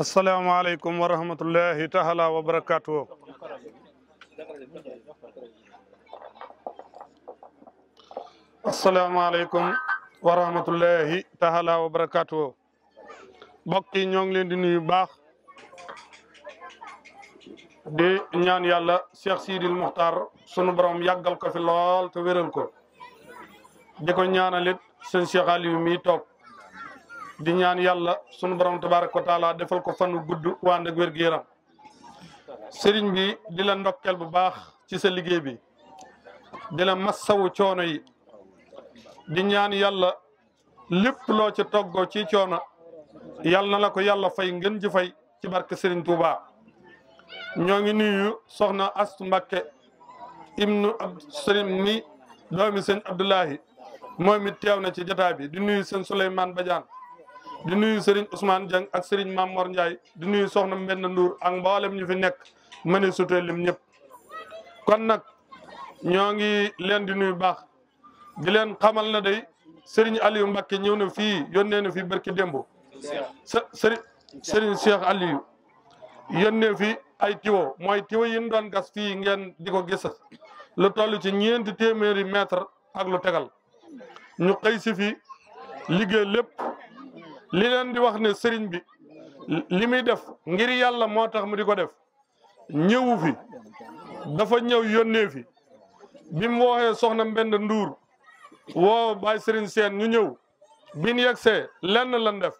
asalaamaaleykum wa rahmatullahi taala wa barakatuh. asalaamaaleykum wa rahmatullahi taala wa barakatuh. mbokk yi ñoo ngi leen di nuyu baax di ñaan yàlla Cheikh Sidil Muxtaar sunu borom yàggal ko fi lool te wéral ko di ko ñaanalit seen Cheikh Aliou mi toog di ñaan yàlla sunu borom tabaaraka wa taala defal ko fanu gudd wànd ak wér-gu-yaram sëriñ bi di la ndokkeel bu baax ci sa liggéey bi di la massawu coono yi di ñaan yàlla lépp loo ci toggoo ci coono yàlla na la ko yàlla fay ngeen ji fay ci barke Serigne Touba. ñoo ngi nuyu soxna Astu Mbàkke ibnu Serigne mi doomi sëñ Abdoulahi moom it teew na ci jotaay bi di nuyu sëñ Souleymane Badiane di nuyu Serigne Ousmane Dieng ak Serigne Mamor Ndiaye di nuyu soxna Mbenda Ndour ak mboolem ñu fi nekk mëne sutee lim ñëpp kon nag ñoo ngi leen di nuyu baax di leen xamal na day Serigne Aliou Mbacke ñëw na fii yónnee na fi barki démbo Serigne Cheikh Aliou yónnee fi ay tiwo mooy tiwo yi ñu doon gas fii ngeen di ko gis lu toll ci ñeenti téeméeri mètre ak lu tegal ñu xëy si fi liggéey lépp li leen di wax ne Serigne bi li muy def ngir yàlla moo tax mu di ko def ñëwu fi dafa ñëw yónnee fi bi mu waxee soxna Mbenda Ndour woo Baye Serigne Sène ñu ñëw bi ñu yegsee lenn lan def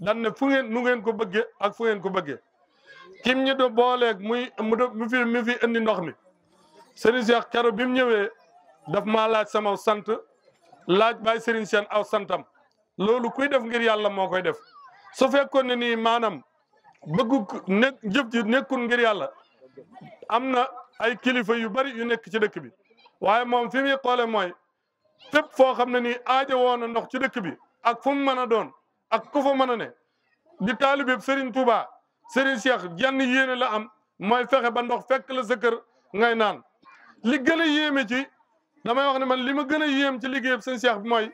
dan ne fu ngeen nu ngeen ko bëggee ak fu ngeen ko bëggee kim ñu do booleeg mu fi indi ndox mi Serigne Cheikh kero bi mu ñëwee daf maa laaj sama sant laaj Baye Serigne Sène aw santam loolu kuy def ngir yàlla moo koy def su fekkoon ne nii maanaam bëggu jëf ji nekkul ngir yàlla am na ay kilifa yu bari yu nekk ci dëkk bi waaye moom fi muy xoole mooy fépp foo xam ne nii aajo woon na ndox ci dëkk bi ak fu mu mën a doon ak ku fa mën a ne di taalibe Serigne Touba Serigne Cheikh jenn yéene la am mooy fexe ba ndox fekk la sa kër ngay naan li gën a yéeme ci damay wax ne man li ma gën a yéem ci liggéeyam Serigne Cheikh bi mooy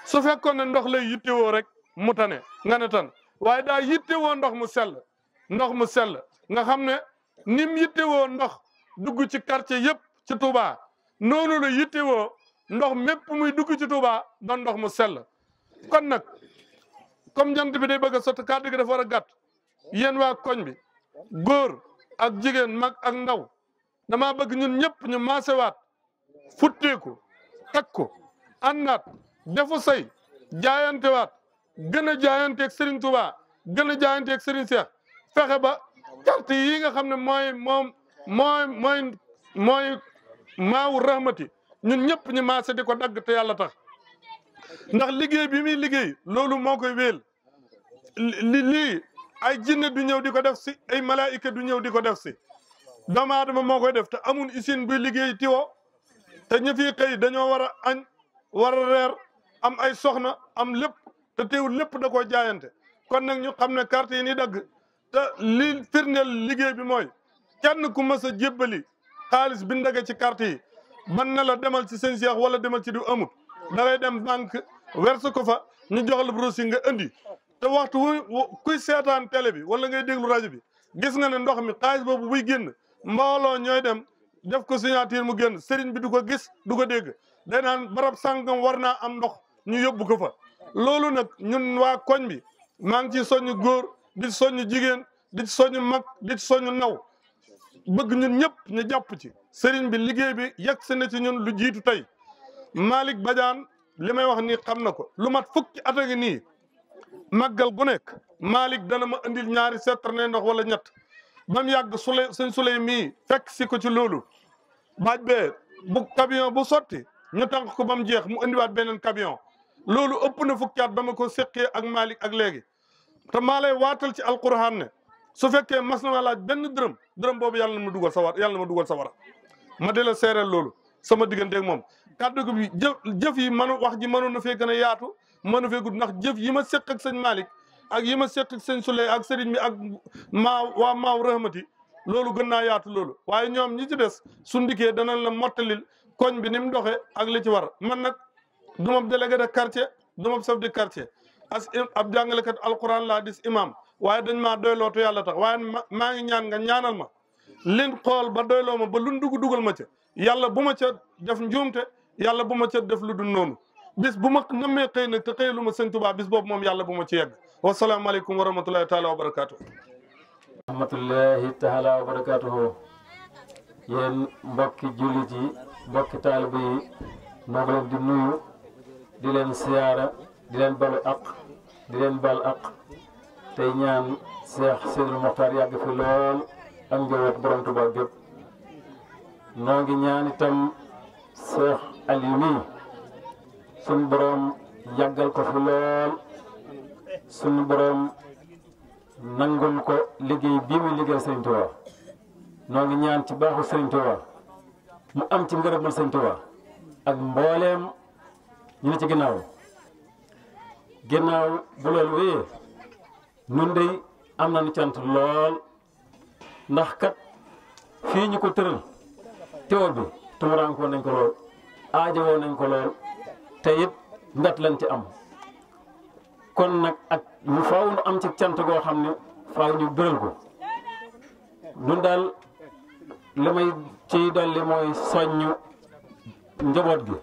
su fekkoon ne ndox lay yittewoo rek mu tane nga ne tan waaye daa yittewoo ndox mu sell nga xam ne nim yittewoo ndox dugg ci quartier yëpp ci Touba noonu la yittewoo ndox mépp muy dugg ci Touba doon ndox mu sell kon nag comme jant bi day bëgg a sotti kàddu gi dafa war a gàtt yéen waa koñ bi góor ak jigéen mag ak ndaw dama bëgg ñun ñëpp ñu maasewaat futteeku takku àndaat defu say jaayantewaat gën a jaayanteeg Serigne Touba gën a jaayanteeg Serigne Cheikh fexe ba carte yi nga xam ne mooy maawu rahmati ñun ñëpp ñu maase di ko dagg te yàlla tax ndax liggéey bi muy liggéey loolu moo koy wéel lii ay jinne du ñëw di ko def si ay malaayika du ñëw di ko def si doomu aadama moo koy def te amul usine buy liggéey tiwo te ñu fi xëy dañoo war a añ war a reer am ay soxna am lépp te teewul lépp da koo jaayante kon nag ñu xam ne carte yi ni dagg te li firndeel liggéey bi mooy kenn ku mës a jébbali xaalis bi ndage ci carte yi man na la demal ci seen Cheikh wala demal ci du amut da ngay dem banque verse ko fa ñu jox la brosi nga indi te waxtu kuy seetaan télé bi wala ngay déglu rajo bi gis nga ne ndox mi xaalis boobu buy génn mbooloo ñooy dem def ko signature mu génn sëriñ bi du ko gis du ko dégg day naan barab sàngam war naa am ndox ñu yóbbu ko fa loolu nag ñun waa koñ bi maa ngi ci soññ góor di soññ jigéen di soññ mag di soññ naw bëgg ñun ñëpp ñu jàpp ci sëriñ bi liggéey bi yegg si na ci ñun lu jiitu tey Malick Badiane li may wax nii xam na ko lu mat fukki at a ngi nii màggal gu nekk Malick dana ma indil ñaari citerne ndox wala ñett ba mu yàgg sëñ Souley mii fekk si ko ci loolu baaj bee bu camion bu sotti ñu tànk ko ba mu jeex mu indiwaat beneen camion loolu ëpp na fukki at ba ma ko seqee ak Malick ak léegi te maa lay waatal ci alquran ne su fekkee mas na ma laaj benn dërëm boobu yàlla na ma dugal sawara ma di la seereel loolu sama digganteeg moom kàddu gi bi jëf yi wax ji mënoon na fee gën a yaatu mënu fee gudd ndax jëf yi ma seq ak sëñ Malick ak yi ma seq ak sëñ Souley ak sëriñ mi ak waa maaw rahmati loolu gën naa yaatu loolu waaye ñoom ñi ci des su ndikee danañ la mottalil koñ bi ni mu doxee ak li ci war man nag du ma délégué de quartier du ma chef de quartier ab jàngalekat alquran laa dis imam waaye dañ maa doylootu yàlla tax waaye maa ngi ñaan nga ñaanal ma lin xool ba doyloo ma ba luñ dugg dugal ma ca yàlla bu ma ca def njuumte yàlla bu ma ca def lu dul noonu bis bu ma nammee xëy nag te xëy lu ma sëñ Tuubaa bis boobu moom yàlla bu ma ci yegg wasalaamaaleykum wa rahmatullahi taala wa barakaatu. rahmatullahi taala wa barakaatuhu. yéen mbokki jullit yi mbokki taalibe yi noo ngi leen di nuyu di leen siyaara di leen balu aq di leen bal aq tey ñaan Cheikh Seydil Mokhtar yàgg fi lool ak njaboot borom Tuubaa gépp noo ngi ñaan itam Cheikh Aliou mi suñu borom yàggal ko fi lool suñu borom nangul ko liggéey bii muy liggéey Sëriñ Tuubaa noo ngi ñaan ci baaxu Sëriñ Tuubaa mu am ci ngërëmal Sëriñ Tuubaa ak mbooleem ñu ne ci ginnaaw bu loolu wéyee nun dey am nañu cant lool ndax kat fii ñu ko tëral teew bi tumuraankoon nañ ko lool aajowoo nañ ko lool te it ngat lañ ci am kon nag ak ñu faaw nu am ci cant goo xam ne faaw ñu bëral ko nun daal li may ciy dolli mooy soññu njaboot gi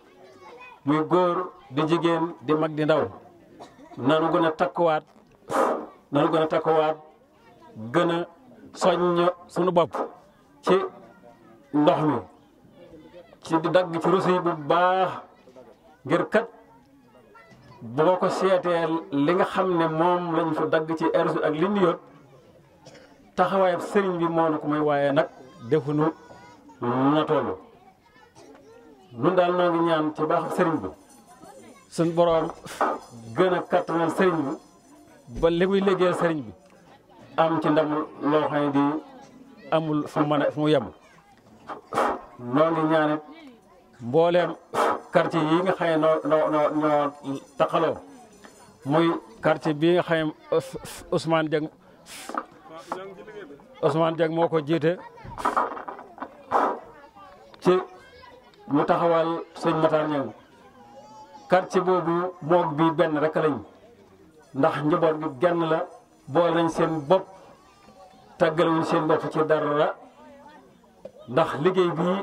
muy góor di jigéen di mag di ndaw nanu gën a takkuwaat gën a soññ sunu bopp ci ndox mi ci di dagg ci rosi yi bu baax ngir kat boo ko seetee li nga xam ne moom lañ fa dagg ci ersu ak li ñu yót taxawaayab sëriñ bi moo na ko may waaye nag defuñu na toll nun daal noo ngi ñaan ci baax sëriñ bi suñ boroom gën a kattanal sëriñ bi ba li muy liggéeyal sëriñ bi am ci ndam loo xam ne di amul fu mu yem noo ngi ñaanit mbooleem quartier yi nga xam ne ñoo taxaloo muy quartier bii nga xam ne Ousmane Dieng moo ko jiite ci mu taxawal sëñ Matar Niang quartier boobu moog bii benn rek lañ ndax njaboot gi genn la boole nañ seen bopp tàggaluñ seen bopp ci dara ndax liggéey bii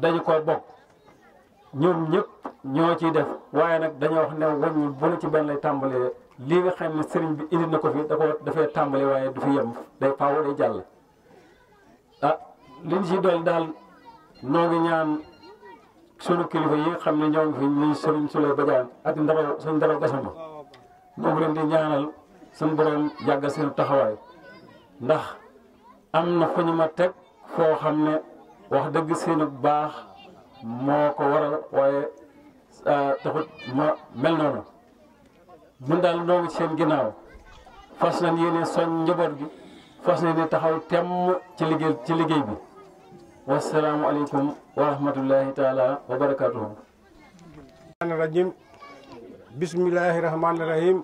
dañu ko bokk ñoom ñëpp ñoo ciy def waaye nag dañoo wax ne wàññi bu ne ci benn lay tàmbalee lii nga xam ne sëriñ bi indi na ko fi dafay tàmbale waaye du fi yem day faaw day jàll ah liñ ci dool daal noo ngi ñaan sunu kilifa yi nga xam ne ñoo ngi fi muy sëriñ Souley Badiane ak suñ Ndaraw Gassama ñoo ngi leen di ñaanal suñu borom yàggal seen taxawaay ndax am na fu ñu ma teg foo xam ne wax dëgg seenu baax moo ko waral waaye taxut ma mel noonu ñun daal noo ngi ci seen ginnaaw fas nañ yéene soñ njaboot gi fas nañ ne taxaw temm ci liggéey bi wasalaamu aleykum wa rahmatullahi taala wa barakatuhu rajim bismillahi rahmaani rahim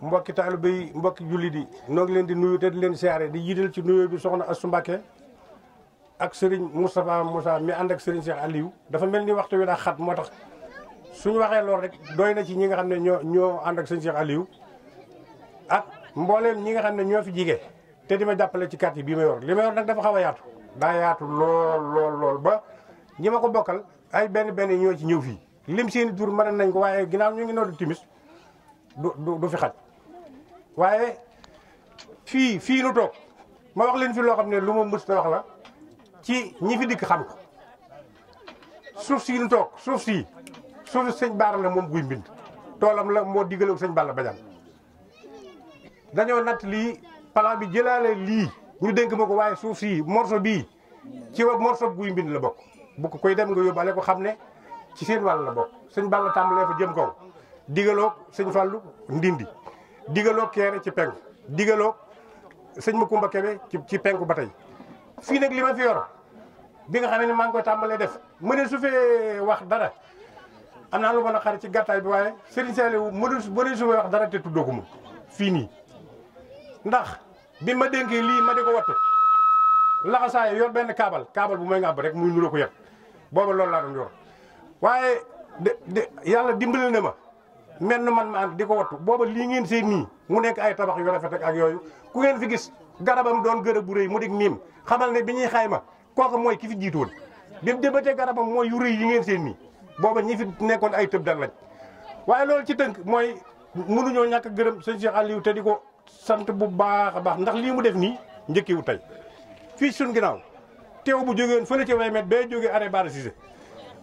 mbokki taalibe yi mbokki jullit yi noo ngi leen di nuyu te di leen siyaare di jiital ci nuyoo bi soxna Astou Mbacké ak Serigne Moustapha Moussa mi ànd ak Serigne Cheikh Aliou dafa mel ni waxtu wi daa xat moo tax suñu waxee loolu rek doy na ci ñi nga xam ne ñoo ànd ak Serigne Cheikh Aliou ak mbooleem ñi nga xam ne ñoo fi jige te di ma jàppale ci quartier bii may yor li may yor nag dafa xaw a yaatu daa yaatu lool ba ñi ma ko bokkal ay benn ñoo ci ñëw fii lim seeni tur mën nañ ko waaye ginnaaw ñu ngi noddu timis du fi xaj waaye fii nu toog ma wax leen fi loo xam ne lu ma mës ta wax la ci ñi fi dikk xam ko suuf sii nu toog suuf sëñ Baara la moom guy mbind toolam la moo digale sëñ Balla Badiane dañoo natt lii plan bi jëlaale lii ñu dénk ma ko waaye suuf sii morso bii ci wa morso guy mbind la bokk bu ko koy dem nga yóbbaale ko xam ne ci seen wàll la bokk sëñ Balla tàmbalee fa jëm kaw digaloog sëñ Fallu ndindi digaloog keere ci penku digaloog sëñ Makumba Kebe ci penku ba tey fii nag li ma fi yor bi nga xam ne maa ngi koy tàmbalee def mu ne su fee wax dara am naa lu mën a xarit ci gàttaay bi waaye Serigne Saliou mënu su fee wax dara te tuddoo ko moom fii nii ndax bi ma dénkee lii ma di ko wattu laxasaay yor benn kaabal bu may ngàbb rek muy nuroo ko yet booba loolu laa doon yor waaye de yàlla dimbali na ma mel na man ma ànd di ko wattu booba lii ngeen seen nii mu nekk ay tabax yu rafet ak yooyu ku ngeen fi gis garabam doon gërëb bu rëy mu dig niim xamal ne bi ñuy xayma kooku mooy ki fi jiitu woon bi mu débatee garabam mooy yu rëy yi ngeen seen nii booba ñi fi nekkoon ay tëb dal lañ waaye loolu ci tënk mooy mënuñoo ñàkk a gërëm sëñ Cheikh Aliou te di ko sant bu baax a baax ndax lii mu def nii njëkkiwu tey fii suñ ginnaaw teew bu jógeen fële ci Waymet bay jógee arrêt Bara Cissé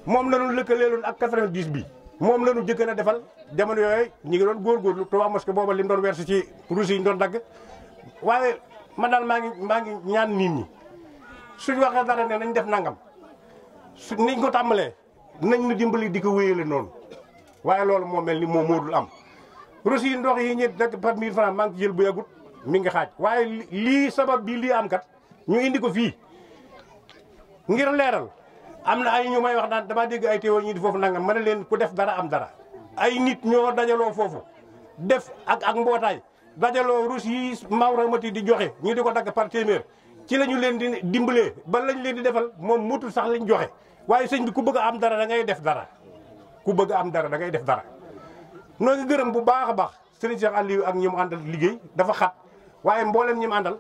moom la ñu lëkkaleeloon ak 90 bi moom la ñu jëkk a defal jamono yooyu ñu ngi doon góorgóorlu Touba Mosquée booba li mu doon verser ci ruus yi ñu doon dagg waaye man daal maa ngi ñaan nit ñi suñ waxee dara ne nañ def nangam su niñ ko tàmbalee nañ ñu dimbali di ko wéyale noonu waaye loolu moo mel ni moom moo dul am ruus yi ndox yi ñu dagg par 1000 francs maa ngi ci jël bu yàggut mi ngi xaaj waaye lii sabab bi lii am kat ñu indi ko fii ngir leeral am na ay ñu may wax naan dama dégg ay teewal ñi di foofu nangam ma ne leen ku def dara am dara ay nit ñoo dajaloo foofu def ak mbootaay dajaloo rus yi mawramati di joxe ñu di ko dagg par téeméer ci la ñu leen di dimbalee ba lañ leen di defal moom mutul sax lañ joxe waaye sëñ bi ku bëgg a am dara da ngay def dara ku bëgg a am dara da ngay def dara noo ngi gërëm bu baax a baax sëriñ Cheikh Aliou ak ñi mu àndal liggéey dafa xat waaye mboolem ñi mu àndal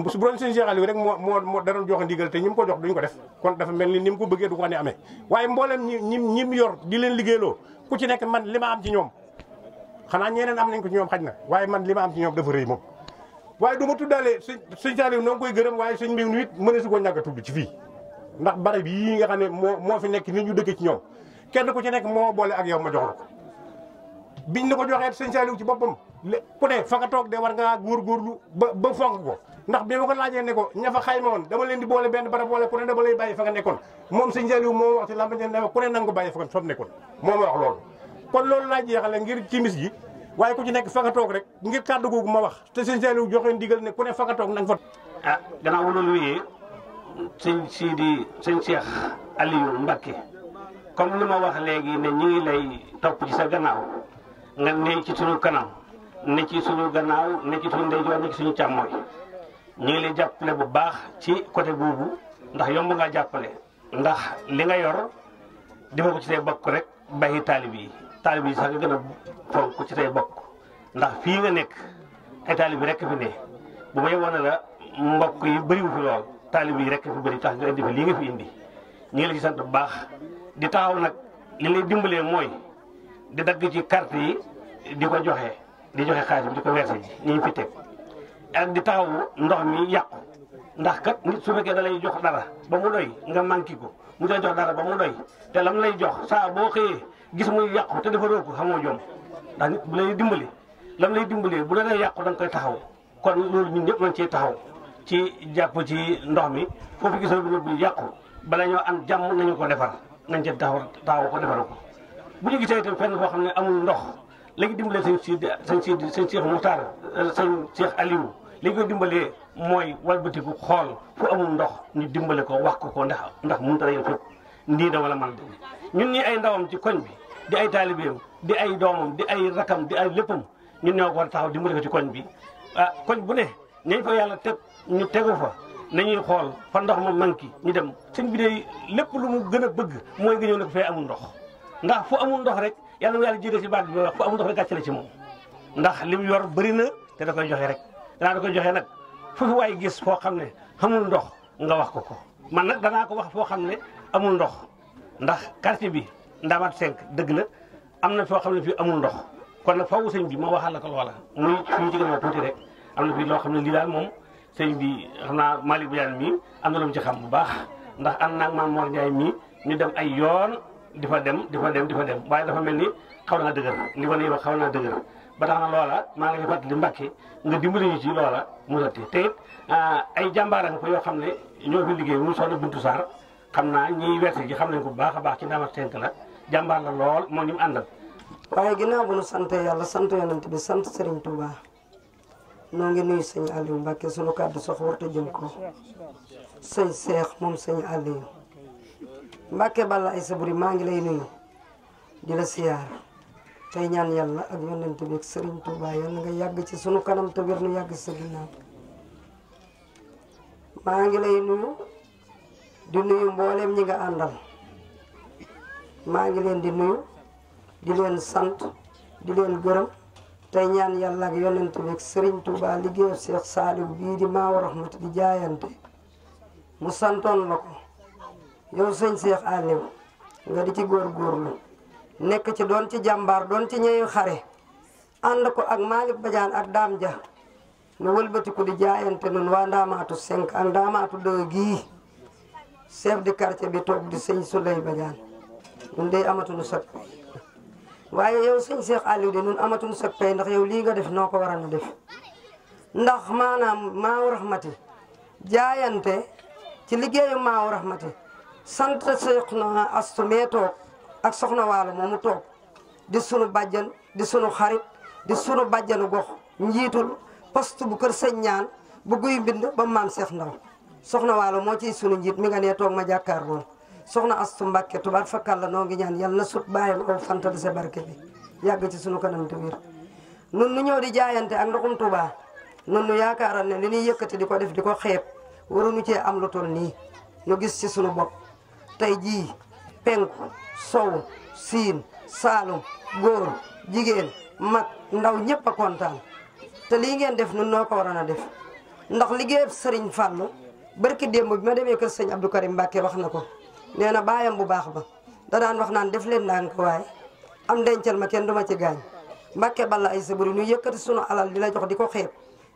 su bu doon sëñ Cheikh Aliou rek moo da doon joxe ndigal te ñi mu ko jox duñ ko def kon dafa mel ni mu ko bëggee du ko ne amee waaye mboolem ñi mu yor di leen liggéeyloo ku ci nekk man li ma am ci ñoom xanaa ñeneen am nañ ko ci ñoom xaj na waaye man li ma am ci ñoom dafa rëy moom waaye du ma tuddaale sëñ Saliou noo ngi koy gërëm waaye sëñ Mbéw it mën su ko ñàkk a tudd ci fii ndax barab yii nga xam ne moo fi nekk nit ñu dëkk ci ñoom kenn ku ci nekk moo boole ak yow ma jox la ko biñ la ko joxee sëñ Saliou ci boppam ku ne fa nga toog de war ngaa góorgóorlu ba fonk ko ndax bi ma ko laajee ne ko ña fa xayma woon dama leen di boole benn barab boole ku ne dama lay bàyyi fa nga nekkoon moom sëñ Saliou moo wax ci lamba ne ku ne nanga ko bàyyi fa nga nekkoon moo ma wax loolu kon loolu laa jeexale ngir timis gi waaye ku ci nekk fa nga toog rek ngir kàddu googu ma wax te sëñ Saliou joxe ndigal ne ku ne fa nga toog nanga fa ah gannaaw loolu wéyee sëñ Cheikh Aliou Mbacké comme li ma wax léegi ne ñu ngi lay topp ci sa gannaaw nga ne ci suñu kanam ne ci suñu gannaaw ne ci suñu ndeyjoor ne ci suñu càmmooy ñu ngi lay jàppale bu baax ci côté boobu ndax yomb ngaa jàppale ndax li nga yor defe ko ci say bokk rek bàyyi taalib yi sax nga gën a fonk ci say bokk ndax fii nga nekk ay taalib yi rek fi ne bu ma yewoon la mbokk yi bëriwu fi lool taalib yi rek fi bëri tax nga indi fi lii nga fi indi ñu ngi la ci sant bu baax di taxaw nag li lay dimbalee mooy di dagg ci carte yi di ko joxe di joxe xaalis bi di ko versé ji ñu fi teg ak di taxaw ndox mi yàqu ndax kat nit su fekkee da lay jox dara ba mu doy nga manqué ko mu lay jox dara ba mu doy te lam lay jox saa boo xëyee gis muy yàqu te defaroo ko xamoo jom ndax nit bu lay dimbali lam lay dimbalee bu dee yàqu da nga koy taxaw kon loolu ñun ñëpp nañ cee taxaw ci jàpp ci ndox mi foofu gisoo bi yàqu bala ñoo am jàmm nañu ko defar nañ ci taxaw ko defar ko bu ñu gisee itam fenn foo xam ne amul ndox léegi dimbalee sëñ Cheikh Moutar sëñ Cheikh Aliou li koy dimbalee mooy walbatiku xool fu amul ndox ñu dimbale ko wax ko ndax mënut a yem fépp ndii da wala man ñun ñi ay ndawam ci koñ bi di ay taalibeem di ay doomam di ay rakam di ay léppam ñun ñoo ko war a taxaw dimbale ko ci koñ bi ah koñ bu ne ñañ fa yàlla teg ñu tegu fa nañuy xool fa ndox ma manqué ñu dem sëñ bi de lépp lu mu gën a bëgg mooy nga ñëw ne ko fee amul ndox ndax fu amul ndox rek yàlla na yàlla jéggal ci baat bi wax fu amul ndox rek gàcce la ci moom ndax li mu yor bëri na te da koy joxe rek danaa da koy joxe nag foofu waaye gis foo xam ne amul ndox nga wax ko man nag danaa ko wax foo xam ne amul ndox ndax quartier bi Ndamaat 5 dëgg la am na foo xam ne fii amul ndox kon nag faaw sëñ bi ma waxal la ko loola muy fii ci gën tuuti rek am na fii loo xam ne lii daal moom sëñ bi xam naa Malick Badiane mii am na lu mu ci xam bu baax ndax am naag Maam Mor Ndiaye mii ñu dem ay yoon di fa dem waaye dafa mel ni xaw naa dëgër li ma lay wax xaw naa dëgër ba tax na loola maa ngi lay fàttali Mbàkke nga dimbali ñu ci loola mu sotti te it ay jàmbaara nga fa yoo xam ne ñoo fi liggéey mu soxna Bintu Sarr xam naa ñiy werse ji xam nañ ko bu baax a baax ci Ndamaat 5 la jàmbaar la lool moo ñu mu àndal. waaye ginnaaw bu nu sant yàlla sant yonent bi sant Serigne Touba noo ngi nuyu sëñ Aliou Mbacke sunu kàddu sox warta jëm ko sëñ Cheikh moom sëñ Aliou Mbacke Balla ay saburi maa ngi lay nuyu di la siyaar tey ñaan yàlla ak yonent bi ak Serigne Touba yàlla nga yàgg ci sunu kanam te wér nu yàgg ci sa ginnaaw maa ngi lay nuyu di nuyu mboolem ñi nga àndal maa ngi leen di nuyu di leen sant di leen gërëm tey ñaan yàlla ak yonent bi ak Serigne Touba liggéeyu Cheikh Saliou bii di Maawu Rahmati di jaayante mu santoon la ko yow sëñ Cheikh Aliou nga di ci góorgóorlu nekk ci doon ci jàmbaar doon ci ñeeyu xare ànd ko ak Malick Badiane ak Dame Dia nu wëlbatiku di jaayante nun waa Ndaamaatu 5 ak Ndaamaatu 2 gii chef de quartier bi toog di sëñ Souley Badiane ñun day amatuñu sag pay waaye yow sëñ Cheikh Aliou de nun amatuñu sag pay ndax yow lii nga def noo ko waral a def ndax maanaam Maawu Rahmati jaayante ci liggéeyu Maawu Rahmati sant soxna Astu mee toog ak soxna Waalo moomu toog di sunu bàjjan di sunu xarit di sunu bàjjanu gox njiitul poste bu kër sëñ ñaan bu guy mbind ba maam Cheikh Ndaw soxna Waalo moo ciy sunu njiit mi nga nee toog ma jàkkaar lool soxna Astu Mbàkke tubaar fakkal la noo ngi ñaan yàlla na sut bàyyam aw fanta di sa barke bi yàgg ci sunu kanam te wér nun nu ñëw di jaayante ak ndoxum Tuubaa nun nu yaakaaral ne li ñuy yëkkati di ko def di ko xeeb waruñu cee am lu toll nii ñu gis ci sunu bopp tey jii penku sow siin saalum góor jigéen mag ndaw ñëpp a kontaan te lii ngeen def nun noo ko waroon a def ndax liggéeyab sëriñ Fàllu barki démb bi ma demee kër sëñ Abdou Karim Mbàkke wax na ko nee na baayam bu baax ba da daan wax naan def leen ndànk waaye am dencal ma kenn duma ci gaañ Mbàkke balla ay saburi ñu yëkkati sunu alal di la jox di ko xeeb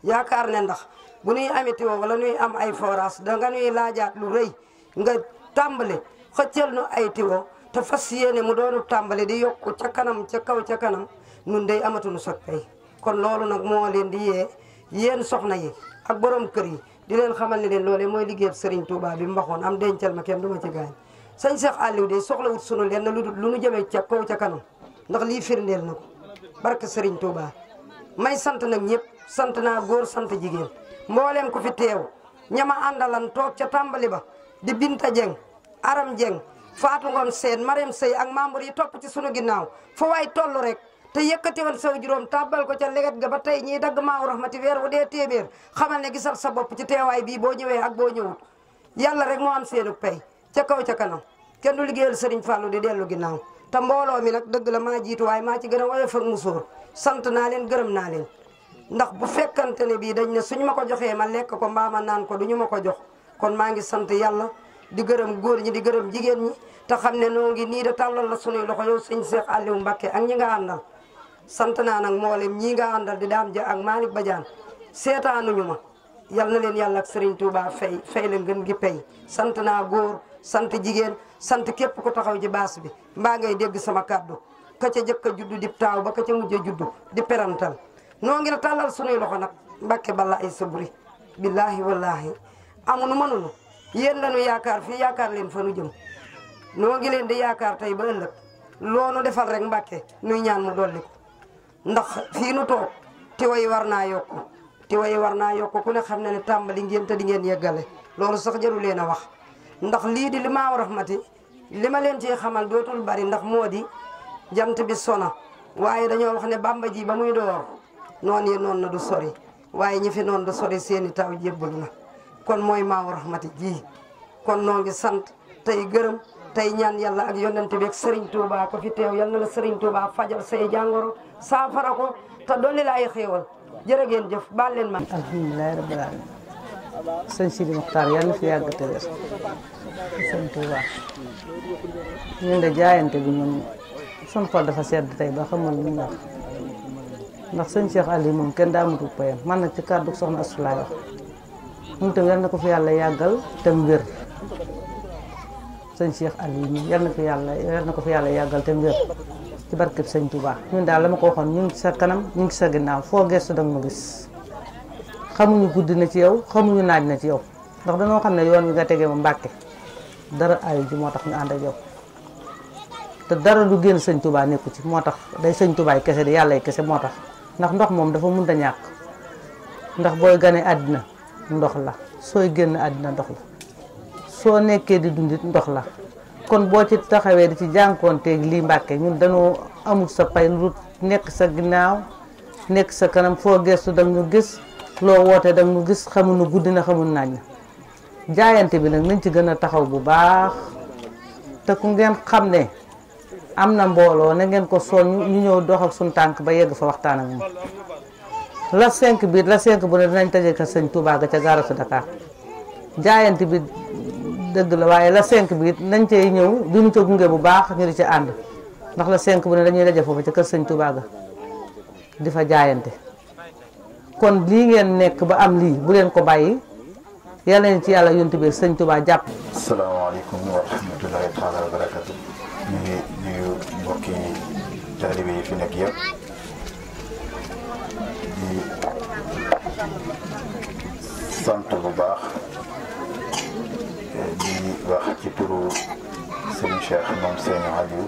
yaakaar ne ndax bu nuy amiti woo wala nuy am ay forage danga nuy laajaat lu rëy nga tàmbali xëccal nu ay tiwo te fas yéene mu doonu tàmbali di yokku ca kanam ca kaw ca kanam nun day amatuñu sot pay kon loolu nag moo leen di yéen soxna yi ak borom kër yi di leen xamal ne leen loolee mooy liggéeyab Serigne Touba bi mbaxoon am dencal ma kenn duma ci gaañ sëñ Cheikh Aliou de soxla wut sunu leen lu nu jëmee ca kaw ca kanam ndax lii firndeel na ko barke Serigne Touba may sant nag ñëpp sant naa góor sant jigéen mboolem ko fi teew ñama àndalan toog ca tàmbali ba di Binta Dieng Aram Dieng Fatou Ngom Seen Marème Sey ak membre yi topp ci sunu ginnaaw fa waay toll rek te yëkkati woon saw juróom tàbbal ko ca leget ga ba tey ñiy dagg Maawu Rahmati weer wu dee téeméer xamal ne gisal sa bopp ci teewaay bii boo ñëwee ak boo ñëwut yàlla rek moo am seenu pay ca kaw ca kanam kenn du liggéeyal Serigne Fallou di dellu ginnaaw te mbooloo mi nag dëgg la maa jiitu waaye maa ci gën a woyof ak musóor sant naa leen gërëm naa leen ndax bu fekkante ne bii dañ ne suñu ma ko joxee ma lekk ko mbaa ma naan ko du ñu ma ko jox kon maa ngi sant yàlla di gërëm góor ñi di gërëm jigéen ñi te xam ne noo ngi nii de tàllal la sunuy loxo yow sëñ Cheikh Aliou Mbacké ak ñi nga àndal sant naa nag mboolem ñii nga àndal di Dame Dia ak Malick Badiane seetaanuñu ma yal na leen yàlla ak Serigne Touba fay la ngeen gi pay sant naa góor sant jigéen sant képp ku taxaw ci baas bi mbaa ngay dégg sama kàddu ka ca jëkk a juddu di taaw ba ka ca mujj a juddu di perantal noo ngi la tàllal sunuy loxo nag Mbacké balla ay saburi billaahi wallaahi amunu mënunu yéen lañu yaakaar fii yaakaar leen fa nu jëm noo ngi leen di yaakaar tey ba ëllëg loonu defal rek Mbacké nuy ñaan mu dolli ko ndax fii nu toog tiwa yi war naa yokku tiwa yi war naa yokku ku ne xam ne ne tàmbali ngeen te di ngeen yeggale loolu sax jaru leen a wax ndax lii di li Maawu Rahmati li ma leen ci xamal dootul bari ndax moo di jant bi sona waaye dañoo wax ne Bamba ji ba muy door noonu yi noonu na du sori waaye ñi fi noonu du sori seeni taw jébbalu na kon mooy Maawu Rahmati ji kon noo ngi sant tey gërëm tey ñaan yàlla ak yonent bi ak Serigne Touba ko fi teew yal na la Serigne Touba fajal say jàngoro saafara ko te dolli la ay xéewal jërë ngeen jëf baal leen ma. alhamdulilah rabbil alamin sëñ Sidi Mokhtar yal na fi yàgg te wér sëñ Touba ñun de jaayante bi ñun sun xol dafa sedd tey ba xamul lu ñu wax ndax sëñ Cheikh Aliou moom kenn daa amatul payam man nag ci kàddu soxna Astou laay wax moom tam yal na ko fi yàlla yàggal te mu wér sëñ Cheikh Aliou mi yal na ko fi yàlla yàggal te mu wér ci barkeb sëñ Touba ñun daal la ma ko waxoon ñu ngi sa kanam ñu ngi sa ginnaaw foo gestu danga ma gis xamuñu guddi na ci yow xamuñu naaj na ci yow ndax dañoo xam ne yoon wi nga tegee ma Mbacké dara ayu ji moo tax ñu ànd ak yow te dara lu génn sëñ Touba nekku ci moo tax day sëñ Touba kese di yàlla kese moo tax ndax ndox moom dafa mënut a ñàkk ndax booy gane àddina ndox la sooy génn àddina ndox la soo nekkee di dundit ndox la kon boo ci taxawee di ci jànkoonteeg lii Mbacké ñun dañoo amul sa pay lu nekk sa ginnaaw nekk sa kanam foo gestu dang ñu gis loo wootee dang ñu gis xamuñu guddi na xamuñu naaj na jaayante bi nag nañ ci gën a taxaw bu baax te ku ngeen xam ne am na mbooloo na ngeen ko soññ ñu ñëw dox ak suñu tànk ba yegg fa waxtaan ak moom la 5 bi la 5 bu ne dinañ tëjee ka sëñ Touba ga ca gaarasu Dakar jaayante bi dëgg la waaye la 5 bi nañ cey ñëw di ñu ca gunge bu baax ñu di ci ànd ndax la 5 bu ne dañuy daje foofu ca kër sëñ Touba ga di fa jaayante kon lii ngeen nekk ba am lii bu leen ko bàyyi yàlla na ci yàlla yontu bi sëñ Touba jàpp. asalaamaaleykum wa rahmatulahi taala wa barakatu. ñu ngi nuyu mbokki taalibe yi fi nekk yëpp di sant bu baax di wax ci turu sëñ Cheikh moom sëñ Aliou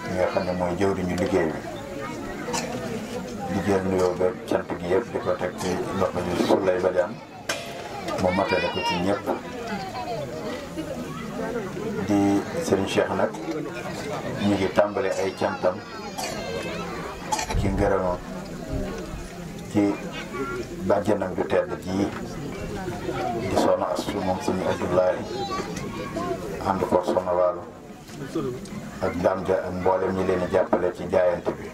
ñi nga xam ne mooy jëwriñu liggéey bi di jël nuyoo ba cant gi yëpp di ko teg ci loxo ji Souley Badiane mu matale ko ci ñëpp di sëriñ Cheikh nag ñu ngi tàmbale ay cantam ci ngërëmam ci bàjjanam ju tedd ji di soxna Astu moom sëñ Abdoulaye ànd ko soxna Waalo ak Dame Dia ak mboolem ñi leen di jàppale ci jaayante bi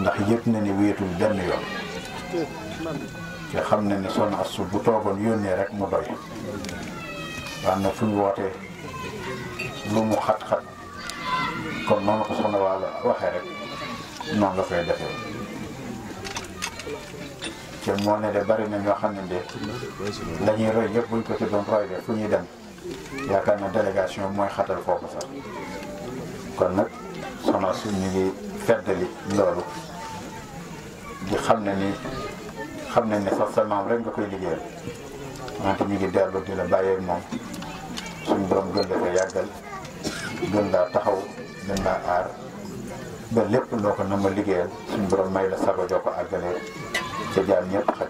ndax yëpp na ni wéetul benn yoon te xam na ni soxna Astu bu toogoon yónnee rek mu doy waan na fu ñu wootee lu mu xat-xat comme noonu ko soxna Waalo waxee rek noonu la koy defee te moo ne de bari na ñoo xam ne de la ñuy roy yëpp buñ ko ci doon roy de fu ñuy dem yaakaar na délégation mooy xatal foofu sax kon nag soxna Astu ñu ngi feddali loolu di xam ne ni sax sa maam rek nga koy liggéeyal wante ñu ngi dellu di la bàyyeeg moom suñu borom gën la ko yàggal gën laa taxaw gën laa aar ba lépp loo ko na ma liggéeyal suñu borom may la sago joo ko àggalee ca jaam ñëpp xaj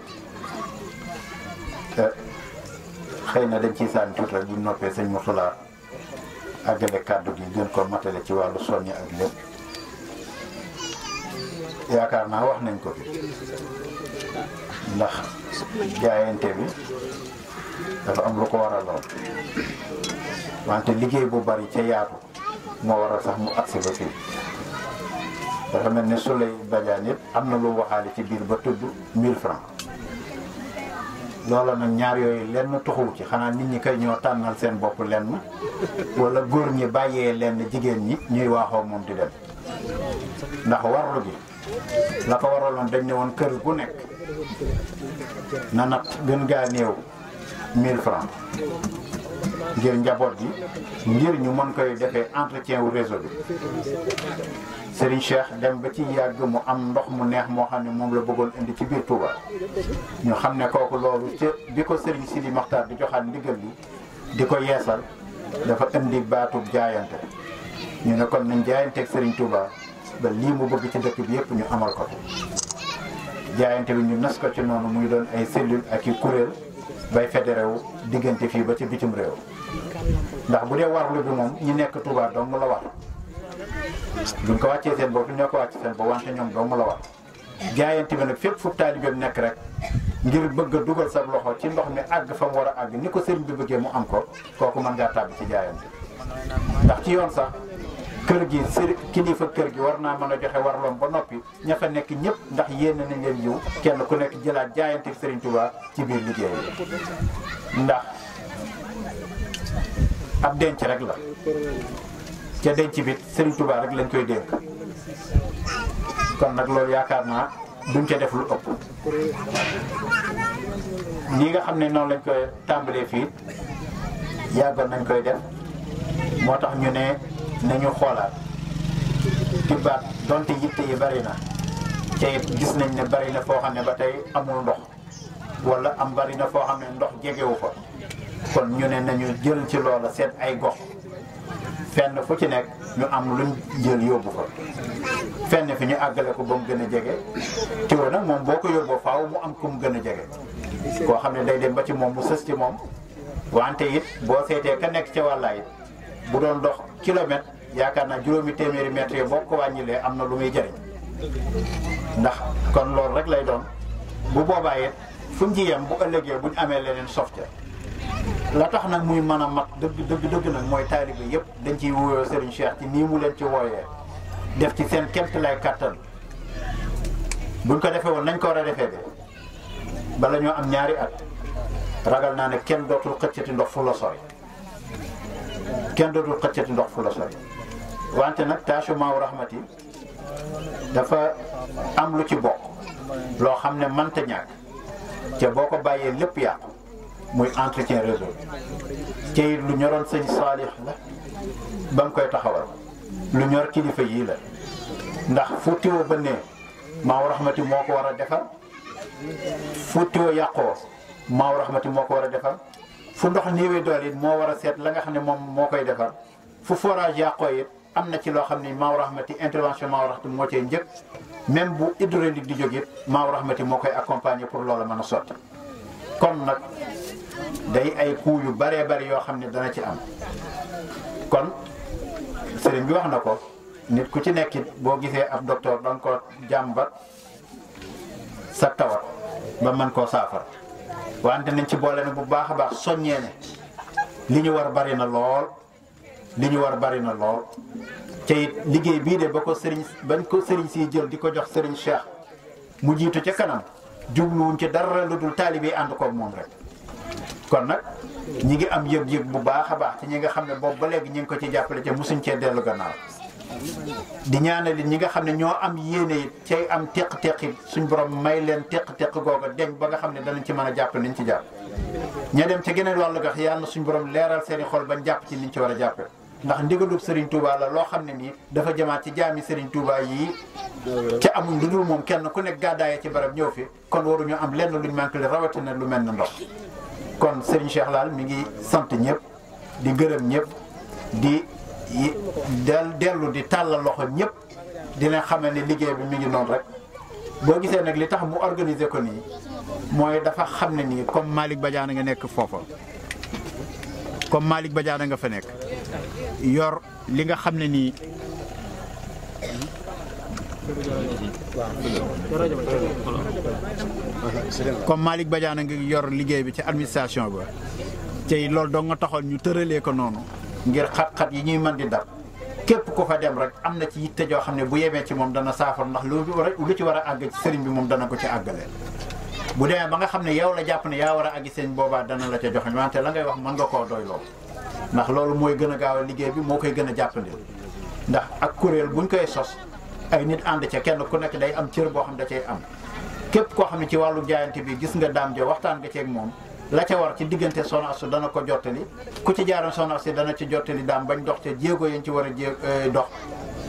xëy na dañ ciy sànni tuuti rek bu noppee sëñ Mourtala àggale kàddu gi gën ko matale ci wàllu soññi ak lépp yaakaar naa wax nañ ko fi ndax jaayante bi dafa am lu ko waraloon wante liggéey bu bari ca yaatu moo waral sax mu agsi ba fii dafa mel ni Souley Badiane it am na lu waxaale ci biir ba tudd 1000 francs loola nag ñaar yooyu lenn tuxuw ci xanaa nit ñi kay ñoo tànnal seen bopp lenn wala góor ñi bàyyee lenn jigéen ñi ñuy waaxoo moom di dem ndax warlu gi la ko waraloon dañ ne woon kër gu nekk na nat gën gaa néew 1000 francs ngir njaboot gi ngir ñu mën koy defee entretien wu réseau bi Serigne Cheikh dem ba ci yàgg mu am ndox mu neex moo xam ne moom la bëggoon indi ci biir Touba ñu xam ne kooku loolu ca bi ko Serigne Sidi Mokhtar di joxaat ndigal li di ko yeesal dafa indi baatub jaayante ñu ne kon nañ jaayanteeg Serigne Touba ba lii mu bëgg ci dëkk bi yëpp ñu amal ko jaayante bi ñu nas ko ci noonu muy doon ay cellule ak i kuréel bay fédéré wu diggante fii ba ci bitim réew ndax bu dee warlu bi moom ñi nekk Touba dong la war duñ ko wàccee seen bopp ñoo ko wàcc seen bopp wante ñoom dong la war jaayante bi nag fépp fu taalibeem nekk rek ngir bëgg a dugal sa loxo ci ndox mi àgg fa mu war a àgg ni ko sëriñ bi bëggee mu am ko kooku mën ngaa tàbbi ci jaayante ndax ci yoon sax kër gi kilifa kër gi war naa mën a joxe warloom ba noppi ña fa nekk ñëpp ndax yéen nañ leen yiw kenn ku nekk jëlaat jaayante Serigne Touba ci biir liggéey bi ndax ab denc rek la ca denc bi Serigne Touba rek lañ koy dénk kon nag loolu yaakaar naa duñ ca def lu ëpp ñi nga xam ne noonu lañ koy tàmbalee fii yàggoon nañ koy def moo tax ñu ne nañu xoolaat ci baat donte yitte yi bari na te it gis nañ ne bari na foo xam ne ba tey amul ndox wala am bari na foo xam ne ndox jegewu fa kon ñu ne nañu jël ci loola seet ay gox fenn fu ci nekk ñu am luñ jël yóbbu fa fenn fi ñu àggale ko ba mu gën a jege tiwo nag moom boo ko yóbboo faaw mu am ku mu gën a jege koo xam ne day dem ba ci moom mu sës ci moom wante it boo seetee ka nekk ca wàllaa it bu doon dox kilomètre yaakaar naa juróomi téeméeri mètres yi boo ko wàññilee am na lu muy jëriñ ndax kon loolu rek lay doon bu boobaa it fu ñu ci yem bu ëllëgee bu ñu amee leneen sof ca la tax nag muy mën a mat dëgg nag mooy taalibe yëpp dañ ciy wuyoo Serigne Cheikh ci nii mu leen ci wooyee def ci seen kemt lay kàttan buñ ko defee woon nañ ko war a defee de bala ñoo am ñaari at ragal naa ne kenn dootul xëccati ndox fu la sori kenn dootul xëccati ndox fu la sori wante nag tâche Maawu Rahmati dafa am lu ci bokk loo xam ne mënta ñàkk te boo ko bàyyee lépp yàqu muy entretien réseau te it lu ñoroon sëñ Saalix la ba mu koy taxawal lu ñor kilifa yii la ndax fu tiwo ba nee Maawu Rahmati moo ko war a defar fu tiwo yàqoo Maawu Rahmati moo ko war a defar fu ndox néewee doole it moo war a seet la nga xam ne moom moo koy defar fu forage yàqoo it am na ci loo xam ne Maawu Rahmati intervention Maawu Rahmati moo cee njëkk même bu hydraulique di jóg it Maawu Rahmati moo koy accompagner pour loola mën a sotti kon nag day ay coûts yu bëree bëri yoo xam ne dana ci am kon sëriñ bi wax na ko nit ku ci nekkit boo gisee ab docteur da nga ko jàmbat sa tawat ba mën koo saafara wante nañ ci boole ne bu baax a baax soññee ne li ñu war bari na lool li ñu war bari na lool te it liggéey bii de ba ko sëriñ si jël di ko jox sëriñ Cheikh mu jiitu ca kanam jubluwuñ ci dara lu dul taalibe yi ànd koog moom rek kon nag ñi ngi am yëg-yëg bu baax a baax te ñi nga xam ne boobu ba léegi ñi ngi ko ci jàppale ca musuñ cee dellu gannaaw di ñaanal ñi nga xam ne ñoo am yéene it cay am teq-teq it suñ borom may leen teq-teq googa deñ ba nga xam ne danañ ci mën a jàpp niñ ci jàpp ña dem ca geneen wàllu gax yàlla na suñ borom leeral seeni xol bañ jàpp ci niñ ci war a jàppe ndax ndigalub Serigne Touba la loo xam ne nii dafa jëmaat ci jaami Serigne Touba yii ca amuñ lu dul moom kenn ku nekk gàddaaya ci barab ñëw fi kon waruñu am lenn luñ manqué le rawatina lu mel na ndox kon Serigne Cheikh Laal mi ngi sant ñëpp di gërëm ñëpp di dellu di tàllal loxo ñëpp dina xamal ne liggéey bi mi ngi noonu rek boo gisee nag li tax mu organiser ko nii mooy dafa xam ne nii comme Malick Badiane nga nekk foofa comme Malick Badiane nga fa nekk yor li nga xam ne nii comme Malick Badiane nga yor liggéey bi ci administration ba tey loolu doo nga taxoon ñu tëralee ko noonu ngir xat-xat yi ñuy mën di dab képp ku fa dem rek am na ci yitte joo xam ne bu yemee ci moom dana saafara ndax lu ci war a àgg ci sëriñ bi moom dana ko ci àggalee bu demee ba nga xam ne yow la jàpp ne yaa war a àgg sëriñ boobaa dana la ca joxoñ wante la ngay wax mën nga koo doy lool ndax loolu mooy gën a gaaw a liggéey bi moo koy gën a jàppandi ndax ak kuréel buñ koy sos ay nit ànd ca kenn ku nekk day am cër boo xam da cay am képp koo xam ne ci wàllu jaayante bi gis nga daam ja waxtaan nga ceeg moom la ca war ci diggante Soxna Astu dana ko jottali ku ci jaaroon Soxna Astu dana ci jottali daam bañ dox te jéego yañ ci war a dox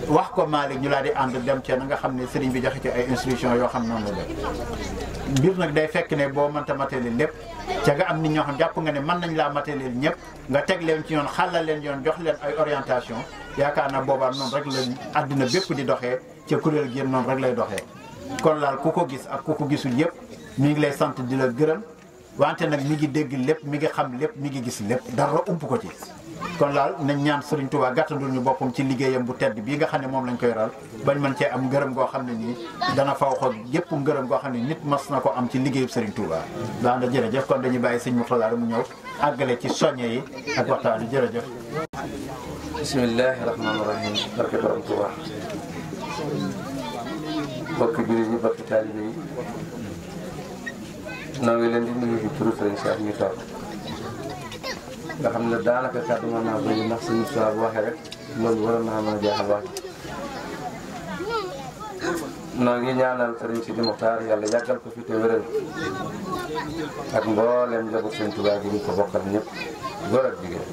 wax ko Malick ñu laa di ànd dem ca na nga xam ne sëriñ bi joxe ci ay instruction yoo xam noonu la def mbir nag day fekk ne boo mënta matériel lépp ca nga am nit ñoo xam jàpp nga ne mën nañ laa matériel ñëpp nga teg leen ci yoon xàllal leen yoon jox leen ay orientation yaakaar naa boobaa noonu rek la àddina bépp di doxee ca kuréel gi noonu rek lay doxee kon laal ku ko gis ak ku ko gisul yëpp mi ngi lay sant di la gërëm wante nag mi ngi dégg lépp mi ngi xam lépp mi ngi gis lépp dara ump ko ci kon laal nañ ñaan Serigne Touba gàttandul ñu boppam ci liggéeyam bu tedd bii nga xam ne moom lañ koy ral bañ mën cee am ngërëm goo xam ne nii dana faw ko yëpp ngërëm goo xam ne nit mas na ko am ci liggéeyub Serigne Touba daa nda jërëjëf kon dañuy bàyyi sëñ Mourtala mu ñëw àggale ci soññe yi ak waxtaan yi jërëjëf bismillahi rahmaani rahim barke borom Touba bokki jullit yi bokki taalibe yi noo ngi leen di nuyu ci turu Serigne Cheikh ñu toog nga xam ne daanaka kàddu mën naa bëri ndax suñu histoire bu waxee rek loolu waroon naa mën a jaaxal wax noo ngi ñaanal Serigne Sidi Mokhtar yàlla yàggal ko fi te wéral ak mbooleem njaboot Serigne Touba gi ñu ko bokkal ñëpp góor ak jigéen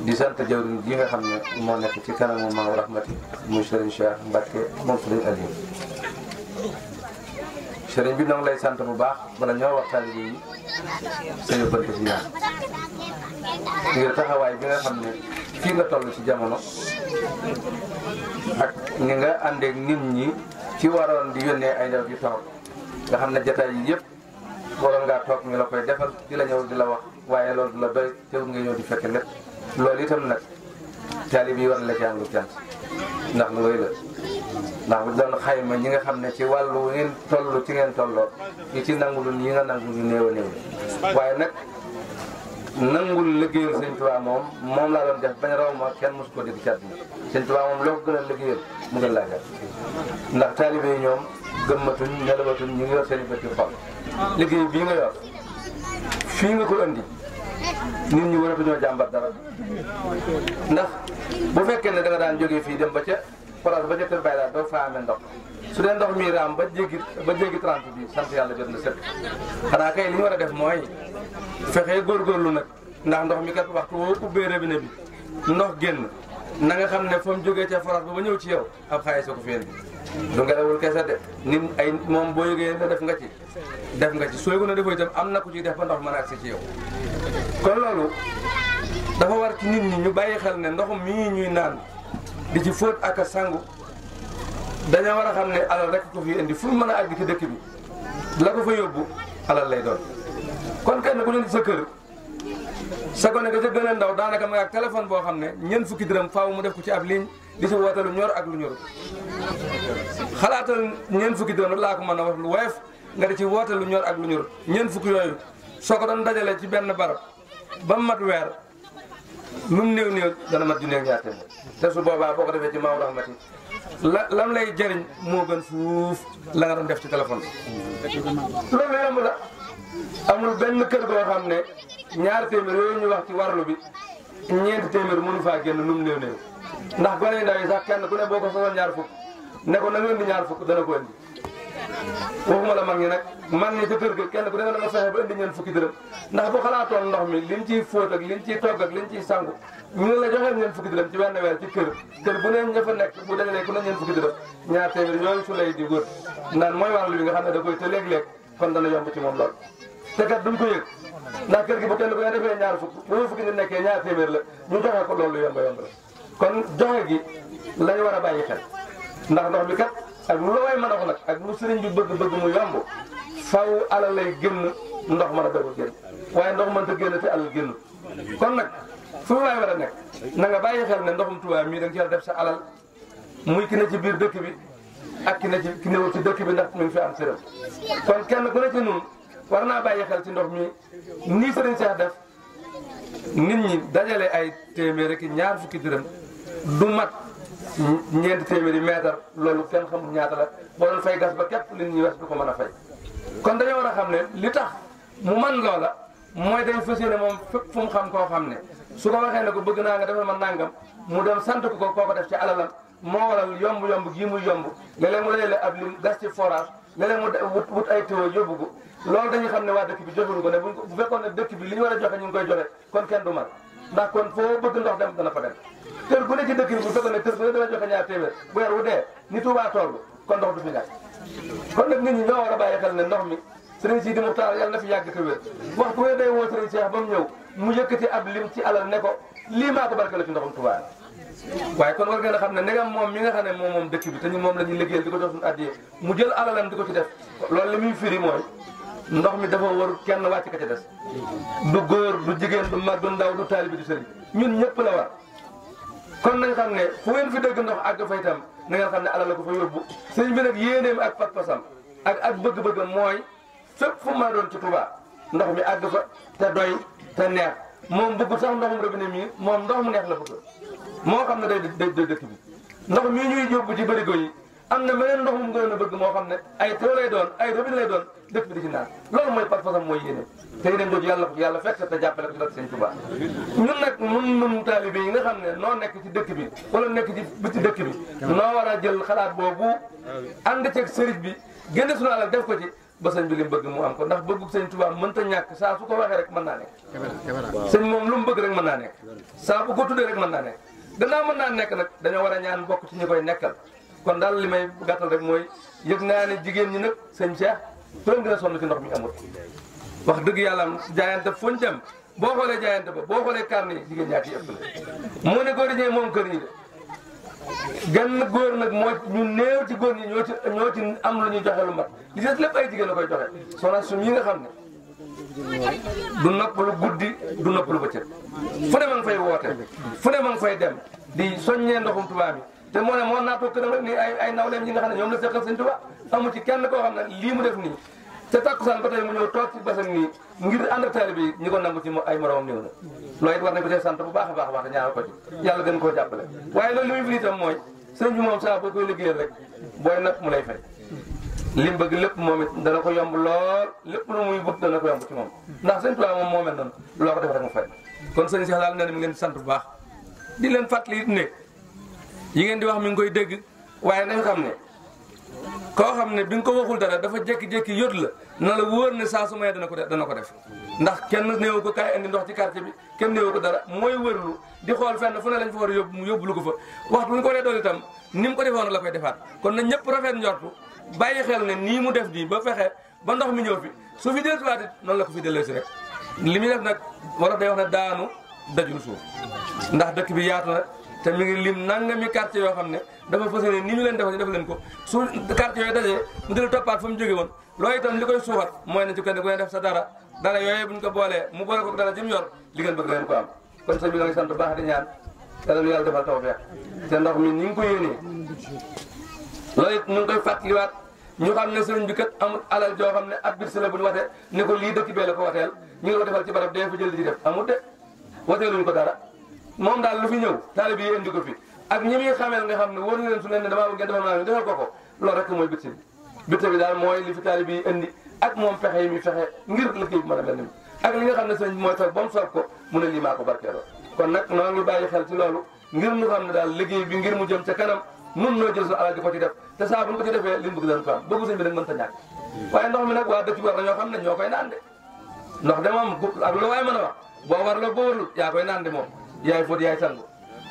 di sant jawriñ ji nga xam ne moo nekk ci kanamu Maawu Rahmati muy Serigne Cheikh Mbacke moom Serigne Aliou Serigne bi noonu lay sant bu baax bala ñoo waxtaan yi sañu bënt si ñaan ngir taxawaay bi nga xam ne fii nga toll ci jamono ak ni nga àndeek nit ñi ci waroon di yónnee ay ndaw di toog nga xam ne jataay yi yëpp waroon ngaa toog ñu la koy defal di la ñëw di la wax waaye loolu du la doy teewul nga ñëw di fekke lépp loolu itam nag taalib yi war la ci àndu cant ndax lu wéy la ndax bu doon xayma ñi nga xam ne ci wàllu ngeen toll ci ngeen tolloo ñi ci nangulu ñi nga nangu ñu néew a néew waaye nag nangul liggéeyal sëñ Tuubaa moom laa doon def bañ raw ma kenn mosu ko dégg ci àdduna sëñ Tuubaa moom loo ko gën a liggéeyal mu gën laa gën ndax taalibe yi ñoom gëmmatuñ nelawatuñ ñu ngi yor seen i bët yu xol liggéey bii nga yor fii nga ko andi nit ñi waratuñoo jàmbat dara ndax bu fekkee ne da nga daan jógee fii dem ba ca place ba ca kër Baye daal doo fa amee ndox su dee ndox mi raam ba jéggi 30 bi sant yàlla jot na sëkk xanaa kay li ñu war a def mooy fexe góorgóorlu nag ndax ndox mi kat waxtu woo ubbee robinet bi ndox génn na nga xam ne fa mu jógee ca forage ba ñëw ci yow ab xaalis ko feen bi du ngelawul kese de nit ay moom boo yëgee ne def nga ci sooy ko ne defoo itam am na ku ciy def ba ndox mën a agsi ci yow kon loolu dafa war ci nit ñi ñu bàyyi xel ne ndox mii ñuy naan di ci fóot ak a sangu dañoo war a xam ne alal rek ko fi indi fu mu mën a àgg ci dëkk bi la ko fa yóbbu alal lay doon kon kenn ku ne sa kër sa gone ga ca gën a ndaw daanaka ma ak téléphone boo xam ne ñeent fukki dërëm faaw mu def ko ci ab ligne di ci woote lu ñor ak lu ñorut xalaatal ñeent fukki dërëm laa ko mën a wax lu woyof nga di ci woote lu ñor ak lu ñorut ñeent fukki yooyu soo ko doon dajale ci benn barab ba mu mat weer lu mu néew dana mat junneeg ñaar téeméer te su boobaa boo ko defee ci maaw rahmati lam lay jëriñ moo gën fuuf la nga doon def ci téléphone loolu yomb la amul benn kër goo xam ne ñaar téeméer yooyu ñu wax ci warlu bi ñeenti téeméer mënu faa génn nu mu néew ndax gone yu ndaw yi sax kenn ku ne boo ko sosoon ñaar fukk ne ko na nga indi ñaar fukk dana ko indi waxuma la mag ñi nag mag ñi ca kër ga kenn ku ne nga dama fexe ba indi ñeent fukki dërëm ndax bu xalaatoon ndox mi liñ ciy fóot ak liñ ciy togg ak liñ ciy sangu ñu ne la joxeel ñeent fukki dërëm ci benn weer ci kër bu ne ña fa nekk bu dajalee ku ne ñeent fukki dërëm ñaar téeméer yooyu su lay di wër naan mooy warlu bi nga xam ne da koy te léeg-léeg kon dana yomb ci moom lool te kat duñ ko yëg ndax kër gi bu kenn ku ne defee ñaar fukk bu fukki ñu nekkee ñaar téeméer la ñu joxe ko loolu yomb la kon joxe gi lañu war a bàyyi xel ndax ndox mi kat ak lu la way mën a ko nag ak lu sëriñ bi bëgg mu yomb faw alal lay génn ndox mën a doog a génn waaye ndox mënta génn te alal génn kon nag fu waay war a nekk na nga bàyyi xel ne ndoxum Tuubaa mii da nga ci war a def sa alal muy ki ne ci biir dëkk bi ak ki newul ci dëkk bi ndax mu ngi fi am sërëm kon kenn ku ne ci nun war naa bàyyi xel ci ndox mi nii sëriñ Cheikh def nit ñi dajale ay téeméer ki ñaar fukki dërëm du mat ñeenti téeméeri mètre loolu kenn xamul ñaata la boo doon fay gas ba képp li ñuy wes du ko mën a fay kon dañoo war a xam ne li tax mu man loola mooy day fas yéene moom fépp fu mu xam koo xam ne su ko waxee ne ko bëgg naa nga defal ma nangam mu dem sant ko kooko def ci alalam moo waral yomb gii muy yomb léeg-léeg mu dajale ab lim gas ci forage léeg-léeg mu wut ay tuyau yóbbu ko loolu dañuy xam ne waa dëkk bi joxuñu ko ne bu fekkoon ne dëkk bi li ñu war a joxe ñu ngi koy joxe kon kenn du mar ndax kon foo bëgg ndox dem dana fa dem kër gu ne ci dëkk bi bu fekkoon ne kër gu ne dana joxe ñaar téeméer bu weer wu dee ni Tuubaa toll kon ndox du fi ñàkk kon nag nit ñi ñoo war a bàyyi xel ne ndox mi Sëriñ Sidi Muxtaar yàlla na fi yàgg te wér waxtu wee day woo Sëriñ Cheikh ba mu ñëw mu yëkkati ab lim ci alal ne ko lii maa ko barke la ci ndoxum Tuubaa waaye kon war ngeen a xam ne ndegam moom mi nga xam ne moom dëkk bi te ñun moom la ñuy liggéeyal di ko jox suñu addiya mu jël alalam di ko ci def loolu li muy firi mooy ndox mi dafa warul kenn wàcc ka ci des du góor du jigéen du mag du ndaw du taalibi du sëriñ ñun ñëpp la war kon nañ xam ne fu ngeen fi dégg ndox àgg fa itam na ngeen xam ne alal la ko fa yóbbu sëriñ bi nag yéeneem ak pas-pasam ak bëgg-bëggam mooy fépp fu ma doon ci Touba ndox mi àgg fa te doy te neex moom bëgg sax ndoxum robinet mi moom ndox mu neex la bëgg moo xam ne day dëkk bi ndox mii ñuy yóbbu ci bërigo yi am na meneen ndox mu gën a bëgg moo xam ne ay teew lay doon ay robinet lay doon dëkk bi di ci naan loolu mooy pas-pasam mooy yéene te yéene jooju yàlla fekk te jàppale ko ci dëkk Sëñ Touba ñun nag nun taalibe yi nga xam ne noo nekk ci dëkk bi wala nekk ci biti dëkk bi noo war a jël xalaat boobu ànd ceeg sëriñ bi génne suñu alal def ko ci ba sëñ bi li mu bëgg mu am ko ndax bëggu Sëñ Touba mënta ñàkk saa su ko waxee rek mën naa nekk sëñ moom lu mu bëgg rek mën naa nekk saa bu ko tuddee rek mën naa nekk gannaaw mën naa nekk nag dañoo war a ñaan bokk ci ñi koy nekkal kon daal li may gàttal rek mooy yëg naa ne jigéen ñi nag sëñ Cheikh turam gën a sonn ci ndox mi amul wax dëgg yàlla jaayante fuñ dem boo xoolee jaayante ba boo xoolee carnet yi jigéen ñaa ci ëpp la moo ne góor ñi moom kër ñi de genn góor nag moo ñu néew ci góor ñi ñoo ci am lu ñuy joxe lu mat li des lépp ay jigéen la koy joxe soxna su yi nga xam ne du noppalu guddi du noppalu bëccëg fu ne ma nga fay woote fu ne ma nga fay dem di soññee ndoxum Tuubaa mi te moo ne moo naatoo këram rek ni ay nawleem yi nga xam ne ñoom la seqal Sëñ Tuubaa amu ci kenn koo xam ne lii mu def nii te takkusaan ba tey mu ñëw toog ci basam nii ngir ànd ak taalibe yi ñi ko nangu ci ay moromam ñëw na loolu it war nañ ko see sant bu baax a baax wax te ñaanal ko ci yàlla gën koo jàppale waaye loolu li muy fi itam mooy sëñ bi moom saa boo koy liggéeyal rek booy napp mu lay fay lim bëgg lépp moom it dana ko yomb lool lépp lu muy bëgg dana ko yomb ci moom ndax sëñ Tuubaa moom moo mel noonu loo ko def rek mu fay kon sëñ Cheikh daal nee na mi ngeen di sant bu baax di leen fàttali it ne yi ngeen di wax mi ngi koy dégg waaye nañ xam ne koo xam ne bi nga ko waxul dara dafa jékki-jékki yót la na la wóor ne saa su mayee dana ko def ndax kenn néewu ko kaay indi ndox ci quartier bi kenn néewu ko dara mooy wërlu di xool fenn fu ne lañ fa war a yóbbu mu yóbbulu ko fa waxtu bu ñu ko dee dool itam ni mu ko defoon la koy defaat kon na ñëpp rafet njortu bàyyi xel ne nii mu def nii ba fexe ba ndox mi ñëw fi su fi dellusiwaat it noonu la ko fi delloo si rek li muy def nag wala day wax ne daanu dajul suuf ndax dëkk bi yaatu na te mi ngi lim nangami quartier yoo xam ne dafa fas yéene ni ñu leen defal ñu def leen ko su quartier yooyu dajee mu dina toppaat fa mu jóge woon loolu itam li koy suuxat mooy ne ci kenn ku ne def sa dara yooyu buñ ko boolee mu boole ko dara jëm yor li ngeen bëgg leen ko am kon sëñ bi la ngi sant baax di ñaan yàlla lu yàlla defal tawfeex te ndox mi ni ngi ko yéenee loolu it ñu ngi koy fàttaliwaat ñu xam ne sëriñ bi kat amul alal joo xam ne ab bir si la bu ñu watee ne ko lii dëkk bee la ko wateel ñu ngi ko defal ci barab dee fa jël di ci def amul de wateeluñu ko dara moom daal lu fi ñëw taalibe yi indi ko fi ak ñi muy xameel nga xam ne wóor na leen su leen ne damaa bëgg ngeen defal naa defal ko loolu rek mooy bitte bi daal mooy li fi taalibe yi indi ak moom fexe yi muy fexe ngir liggéey bi mën a mel ni ak li nga xam ne sëñ bi mooy toog ba mu soob ko mu ne lii maa ko barkeeloo kon nag noo ngi bàyyi xel ci loolu ngir ñu xam ne daal liggéey bi ngir mu jëm ca kanam nun noo jël sa alal di ko ci def te saa bu ñu ko ci defee li mu bëgg dañ ko am bëggu sëñ bi nag mën ta ñàkk waaye ndox mi nag waa dëkk bi war na ñoo xam ne ñoo koy naan de ndox de moom ak lu waay mën a wax boo war la boo warul yaa koy naan de moom yaay fóot yaay sangu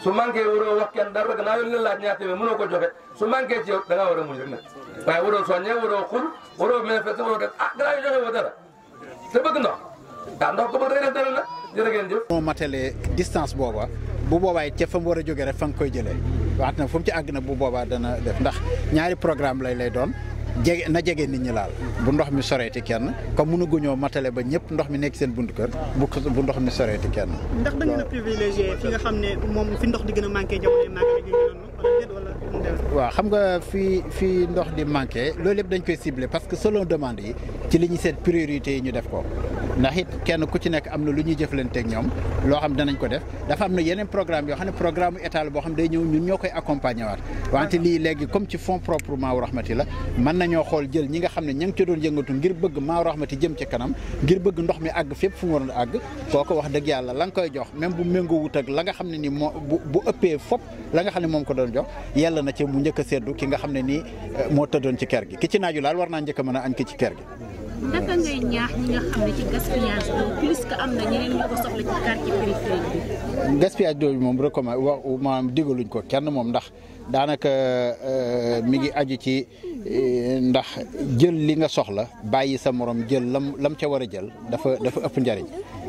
su manqué waroo wax kenn dara gannaaw yow leen laaj ñaar téeméer mënoo ko joxe su manqué ci yow da ngaa war a muñ rek nag waaye waroo soññee waroo xul waroo manifester waroo def gannaaw yoo joxe woo dara te bëgg ndox ndox ko bëgg day def dara nag jërë ngeen jëf. moo matale distance booba bu boobaa it ca fa mu war a jógee rek fa nga koy jëlee waxtu na fu mu ci àgg na bu boobaa dana def ndax ñaari programme lay doon jege nit ñi laal bu ndox mi soreeti kenn comme mënuguñoo matale ba ñëpp ndox mi nekk seen buntu kër bu ndox mi soreeti kenn. ndax da ngeen a privilégié fi nga xam ne moom fi ndox di gën a manqué jamono màggal gi noonu waaw xam nga fii ndox di manqué loolu yëpp dañ koy ciblé parce que selon demande yi ci li ñu seet priorité yi ñu def ko ndax it kenn ku ci nekk am na lu ñuy jëflanteeg ñoom loo xam danañ ko def dafa am na yeneen programme yoo xam ne programme état la boo xam day ñëw ñun ñoo koy accompagner waat wante lii léegi comme ci fonds propre Maawu Rahmati la mën nañoo xool jël ñi nga xam ne ña ngi ci doon yëngatu ngir bëgg Maawu Rahmati jëm ci kanam ngir bëgg ndox mi àgg fépp fu mu waroon àgg kooku wax dëgg yàlla la nga koy jox même bu méngoo wut ak la nga xam ne ni moo bu ëppee fop la nga xam ne moom ko doon jox yàlla na ci mu njëkk a seddu ki nga xam ne nii moo tëddoon ci kër gi ki ci naaju laal war naa njëkk a mën a añ ki ci kër gi. naka ngay ñaax ñi nga xam ne ci gaspillage boobu plus que am na ñeneen ñu ko soxla ci quartier périphérique bi. gaspillage boobu moom recommandé maanaam digaluñ ko kenn moom ndax daanaka mi ngi aju ci ndax jël li nga soxla bàyyi sa morom jël lam ca war a jël dafa ëpp njariñ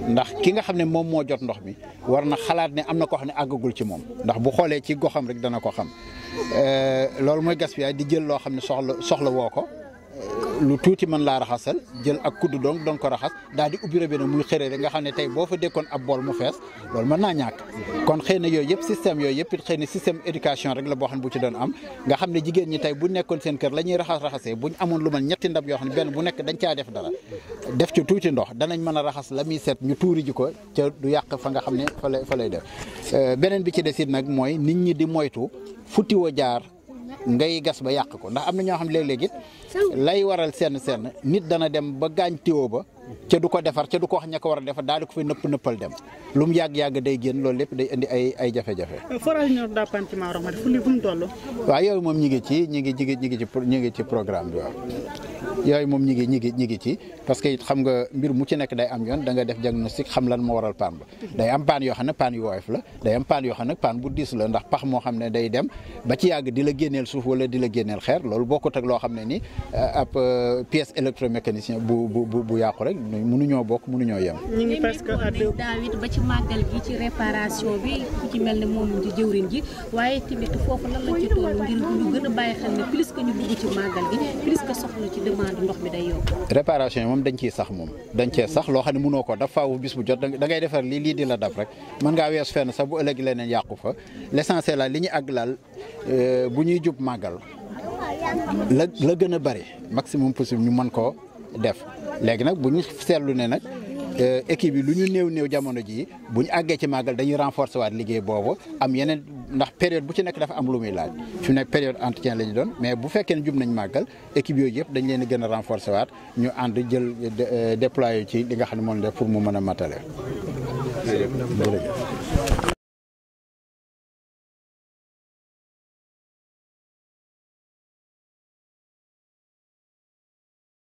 ndax ki nga xam ne moom moo jot ndox mi war na xalaat ne am na koo xam ne àggagul ci moom ndax bu xoolee ci goxam rek dana ko xam loolu mooy gaspillage di jël loo xam ne soxla woo ko. lu tuuti mën laa raxasal jël ak kuddu donc ko raxas daal di ubbi robinet muy xëree rek nga xam ne tey boo fa dékkoon ab bool mu fees loolu mën naa ñàkk kon xëy na yooyu yëpp système yooyu yëpp it xëy na système éducation rek la boo xam ne bu ci doon am nga xam ne jigéen ñi tey bu nekkoon seen kër la ñuy raxasee buñ amoon lu man ñetti ndab yoo xam ne benn bu nekk dañ caa def dara def ci tuuti ndox danañ mën a raxas la muy set ñu tuuri ji ko ca du yàq fa nga xam ne fa lay def beneen bi ci des it nag mooy nit ñi di moytu futiwo jaar ngay gas ba yàq ko ndax am na ñoo xam léeg-léeg it lay waral senn nit dana dem ba gaañ tiwo ba ca du ko defar ca du ko wax ña ko war a defar daal di ko fi nëppal dem lu mu yàgg day génn loolu lépp day indi ay jafe-jafe. forage ñor dàppaan ci Maawu Rahmati fu mu toll. waaw yooyu moom ñi ngi ci programme bi waaw yooyu moom ñi ngi ci parce que it xam nga mbir mu ci nekk day am yoon da nga def diagnostic xam lan moo waral paan ba day am paan yoo xam ne paan yu woyof la day am paan yoo xam ne paan bu diis la ndax pax moo xam ne day dem ba ci yàgg di la génneel suuf wala di la génneel xeer loolu bokkut ak loo xam ne ni ab pièce électromécanicien bu yàqu rek mënuñoo bokk mënuñoo yem. ñu ngi presque daawit ba ci màggal gi ci réparation bi ku ci mel ne moom di jëwriñ ji waaye tamit foofu lan la ci toll ngir ñu gën a bàyyi xel ne plus que ñu dugg ci màggal gi plus que soxla ci demande ndox mi day yokk. réparation yi moom dañ ciy sax moom dañ cee sax loo xam ne mënoo ko daf faaw bis bu jot da ngay defar lii di la dab rek mën ngaa wees fenn sax bu ëllëg leneen yàqu fa l'essentiel la li ñu àgg laal bu ñuy jub màggal la gën a bari maximum possible ñu mën koo def léegi nag bu ñu seetlu ne nag équipe yi lu ñu néew jamono jii bu ñu àggee ci màggal dañuy renforcer waat liggéey boobu am yeneen ndax période bu ci nekk dafa am lu muy laaj fi mu nekk période entretien la ñu doon mais bu fekkee ne jub nañ màggal équipe yooyu yëpp dañ leen a gën a renforcer waat ñu ànd jël déployer ci li nga xam ne moom la pour mu mën a matale. jërëjëf.